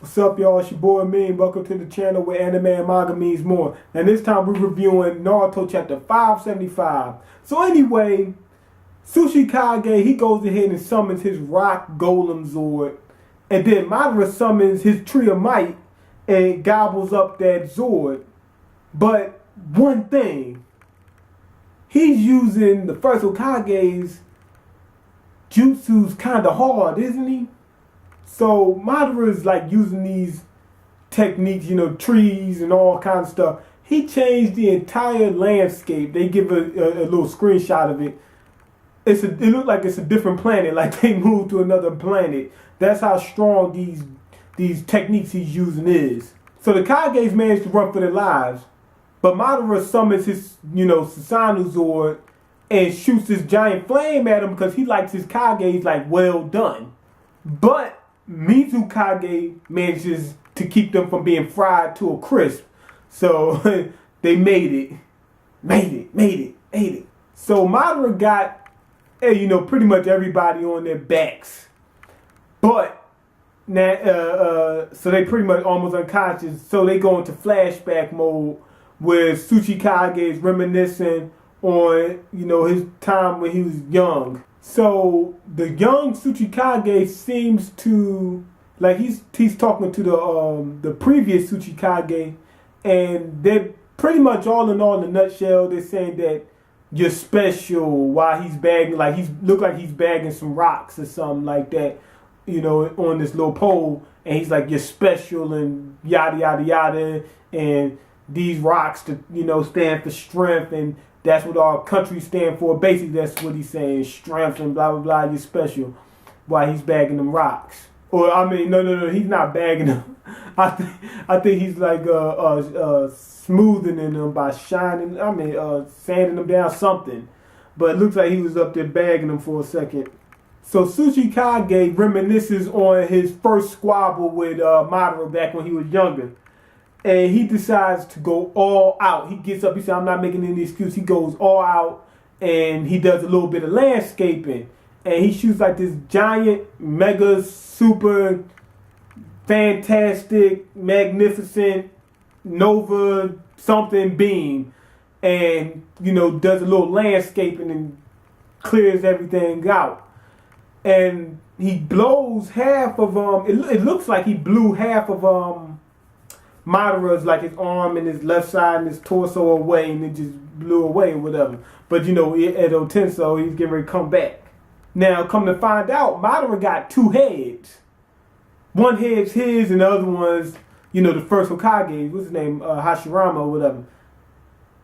What's up, y'all? It's your boy Mean. Welcome to the channel where anime and manga means more. And this time we're reviewing Naruto chapter 575. So anyway, Sushi Kage, he goes ahead and summons his rock golem Zord. And then Madara summons his tree of might and gobbles up that Zord. But one thing, he's using the first Hokage's jutsu's kind of hard, isn't he? So Madara is like using these techniques, trees and all kinds of stuff. He changed the entire landscape. They give a little screenshot of it. It looks like it's a different planet, like they moved to another planet. That's how strong these techniques he's using is. So the Kages managed to run for their lives, but Madara summons his, Susanoo Zord and shoots this giant flame at him because he likes his Kages like well done. But Mizukage manages to keep them from being fried to a crisp. So they made it. So Madara got, pretty much everybody on their backs. But, now, so they pretty much almost unconscious. So they go into flashback mode where Tsuchikage is reminiscing on, his time when he was young. So the young Tsuchikage seems to like he's talking to the previous Tsuchikage, and they're pretty much all in a nutshell. They're saying that you're special while he's bagging, like look like he's bagging some rocks or something like that, on this little pole, and he's like you're special and yada yada yada, and these rocks to stand for strength and. That's what our countries stand for. Basically, that's what he's saying. Strength and blah, blah, blah. You're special. While he's bagging them rocks. Or, no. He's not bagging them. I think he's like smoothing them by sanding them down something. But it looks like he was up there bagging them for a second. So Sushi Kage reminisces on his first squabble with Madara back when he was younger. And he decides to go all out. He gets up, he says, I'm not making any excuse. He goes all out and he does a little bit of landscaping. And he shoots like this giant, mega, super, fantastic, magnificent, nova something beam. And, does a little landscaping and clears everything out. And he blows half of, it looks like he blew half of, Madara's like his arm and his left side and his torso away, and it just blew away or whatever. But at Otenso, he's getting ready to come back. Now, come to find out, Madara got two heads. One head's his, and the other one's, the first Hokage, what's his name, Hashirama or whatever.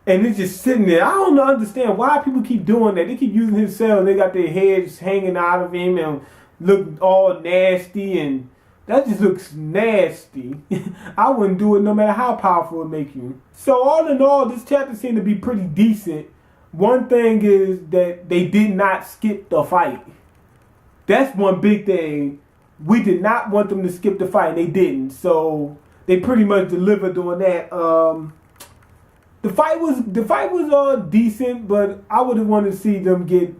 And it's just sitting there. I don't understand why people keep doing that. They keep using his cells. They got their heads hanging out of him and look all nasty and. That just looks nasty. I wouldn't do it no matter how powerful it makes you. So all in all, this chapter seemed to be pretty decent. One thing is that they did not skip the fight. That's one big thing. We did not want them to skip the fight, and they didn't. So they pretty much delivered on that. The fight was decent, but I would have wanted to see them get,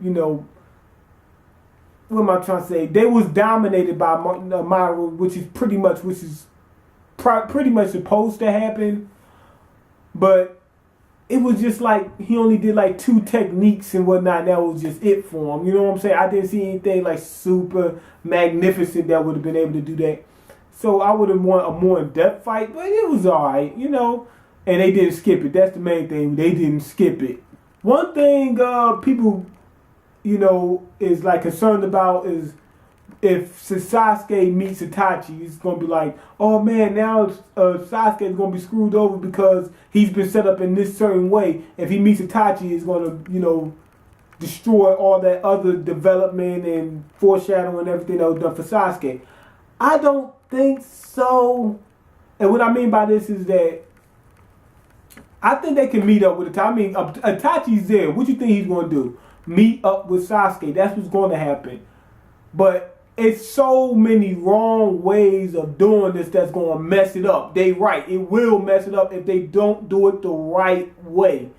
what am I trying to say? They was dominated by Madara, which is pretty much supposed to happen. But it was just like he only did like two techniques and whatnot. And that was just it for him. You know what I'm saying? I didn't see anything like super magnificent that would have been able to do that. So I would have wanted a more in-depth fight, but it was alright, And they didn't skip it. That's the main thing. They didn't skip it. One thing people is like concerned about is if Sasuke meets Itachi, it's going to be like, oh man, now Sasuke is going to be screwed over because he's been set up in this certain way. If he meets Itachi, it's going to, destroy all that other development and foreshadowing and everything that was done for Sasuke. I don't think so. And what I mean by this is that I think they can meet up with Itachi. Itachi's there. What do you think he's going to do? Meet up with Sasuke. That's what's going to happen. But it's so many wrong ways of doing this that's going to mess it up. They right. It will mess it up if they don't do it the right way.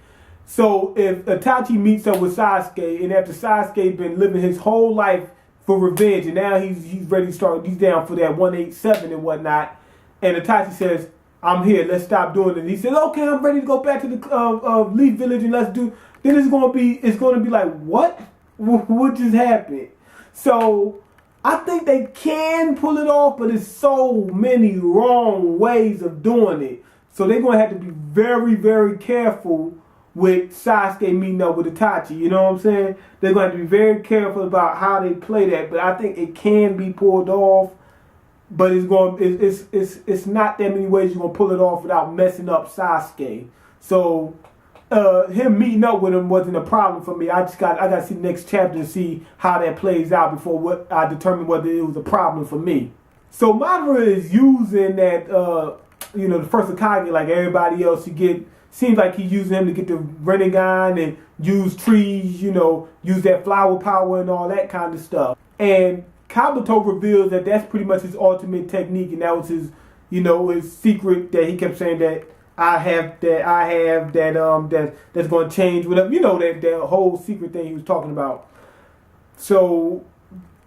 So if Itachi meets up with Sasuke, and after Sasuke been living his whole life for revenge, and now he's ready to start, he's down for that 187 and whatnot, And Itachi says, I'm here, let's stop doing it. And he says, okay, I'm ready to go back to the Leaf Village and let's do. Then it's gonna be like, what? What just happened? So I think they can pull it off, but there's so many wrong ways of doing it. So they're gonna have to be very, very careful with Sasuke meeting up with Itachi. You know what I'm saying? They're gonna have to be very careful about how they play that. But I think it can be pulled off. But it's not that many ways you're gonna pull it off without messing up Sasuke. So him meeting up with him wasn't a problem for me. I got to see the next chapter to see how that plays out before I determine whether it was a problem for me. So Madara is using that the first Hokage like everybody else to get. Seems like he's using him to get the Rinnegan and use trees, use that flower power and all that kind of stuff. And Kabuto reveals that that's pretty much his ultimate technique, and that was his, his secret that he kept saying that that's going to change whatever, that whole secret thing he was talking about. So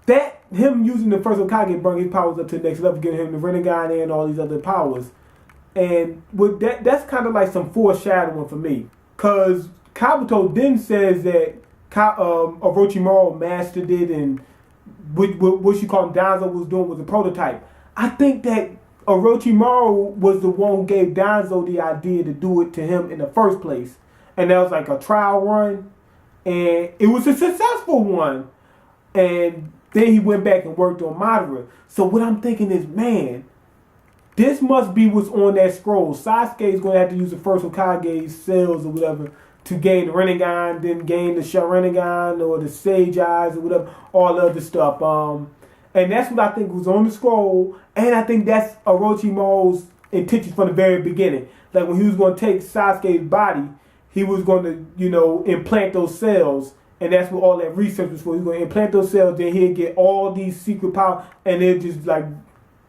that him using the first Hokage brought his powers up to the next level, getting him the Rinnegan and all these other powers. And with that's kind of like some foreshadowing for me, cause Kabuto then says that Orochimaru mastered it, and what you call him Danzo was doing was a prototype. I think that Orochimaru was the one who gave Danzo the idea to do it to him in the first place, and that was like a trial run, and it was a successful one. And then he went back and worked on Madara. So what I'm thinking is, man, this must be what's on that scroll. Sasuke is going to have to use the first Hokage's cells or whatever to gain the Rinnegan, then gain the Sharingan or the Sage Eyes or whatever, all the other stuff. And that's what I think was on the scroll. And I think that's Orochimaru's intention from the very beginning. Like when he was going to take Sasuke's body, he was going to, implant those cells. And that's what all that research was for. He was going to implant those cells, then he'd get all these secret powers, and then just like,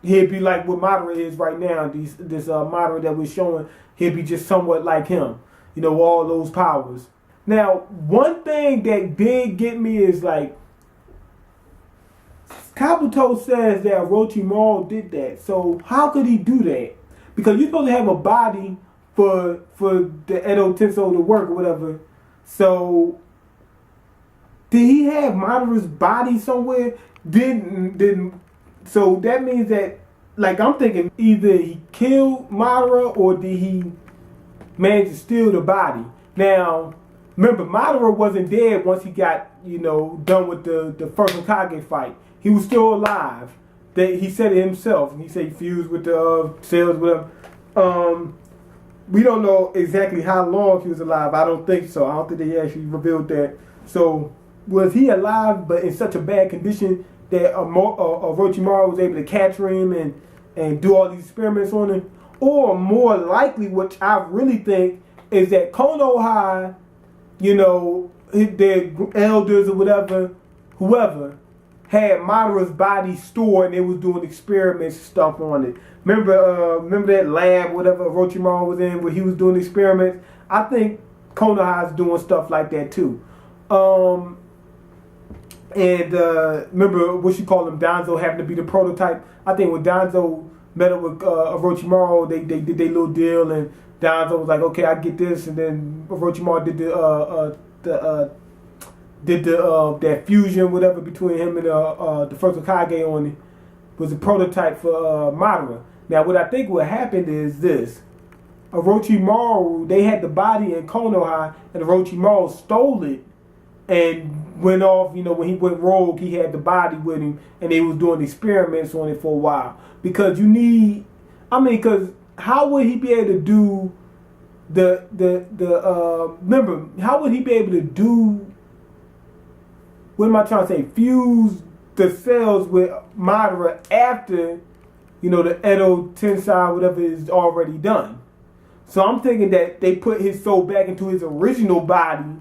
he'd be like what Madara is right now. This Madara that we're showing, he'd be just somewhat like him. All those powers. Now, one thing that did get me is like, Kabuto says that Orochimaru did that. So how could he do that? Because you're supposed to have a body for the Edo Tensei to work or whatever. So did he have Madara's body somewhere? Didn't. So that means that, like, I'm thinking either he killed Madara or did he manage to steal the body. Now, remember, Madara wasn't dead once he got, done with the first Hokage fight. He was still alive. That he said it himself. He said he fused with the cells, whatever. We don't know exactly how long he was alive. I don't think so. I don't think they actually revealed that. So, was he alive but in such a bad condition that Orochimaru was able to capture him and do all these experiments on him? Or more likely, which I really think, is that Konoha, their elders or whatever, whoever, had Madara's body stored and they was doing experiments and stuff on it. Remember that lab, whatever Orochimaru was in, where he was doing experiments? I think Konoha's doing stuff like that too. And remember what you call him, Danzo happened to be the prototype. I think when Danzo met up with Orochimaru, they did their little deal, and Danzo was like, okay, I get this, and then Orochimaru did that fusion, whatever, between him and the first Hokage on it, was a prototype for Madara. Now, what I think what happened is this. Orochimaru, they had the body in Konoha, and Orochimaru stole it and went off, when he went rogue, he had the body with him, and they was doing experiments on it for a while. Because because how would he be able to do remember, how would he be able to do, what am I trying to say, fuse the cells with Madara after, the Edo Tensei, whatever, is already done? So I'm thinking that they put his soul back into his original body,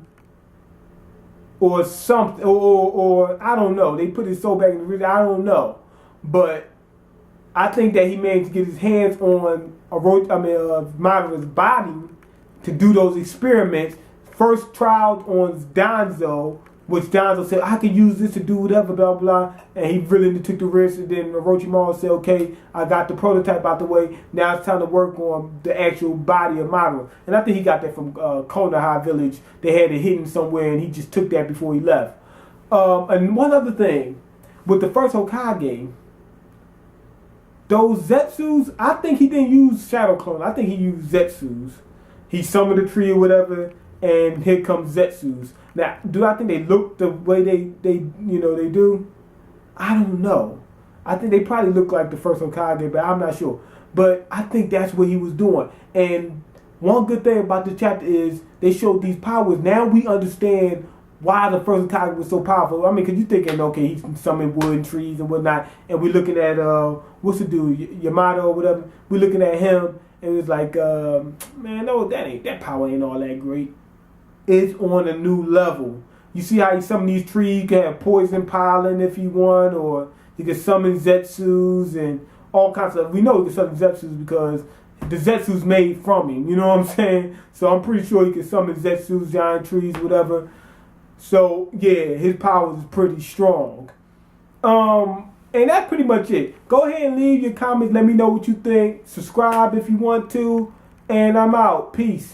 or something, or I don't know. They put his soul back in the original, I don't know. But I think that he managed to get his hands on Madara's body to do those experiments. First trialed on Danzo, which Donzo said, I can use this to do whatever, blah, blah, and he really took the risk, and then Orochimaru said, okay, I got the prototype out the way, now it's time to work on the actual body of Madara. And I think he got that from Konoha Village. They had it hidden somewhere, and he just took that before he left. And one other thing, with the first Hokage, those Zetsus, I think he didn't use Shadow Clone. I think he used Zetsus. He summoned a tree or whatever, and here comes Zetsus. Now, do I think they look the way they do? I don't know. I think they probably look like the first Hokage, but I'm not sure. But I think that's what he was doing. And one good thing about this chapter is they showed these powers. Now we understand why the first Hokage was so powerful. I mean, because you're thinking, okay, he's summoning wood and trees and whatnot, and we're looking at, what's the dude, Yamato or whatever. We're looking at him, and it's like, man, no, that power ain't all that great. It's on a new level. You see how some of these trees, you can have poison pollen if you want, or you can summon Zetsus and all kinds of. We know you can summon Zetsus because the Zetsu's made from him. You know what I'm saying? So I'm pretty sure you can summon Zetsus, giant trees, whatever. So yeah, his power is pretty strong. And that's pretty much it. Go ahead and leave your comments. Let me know what you think. Subscribe if you want to. And I'm out. Peace.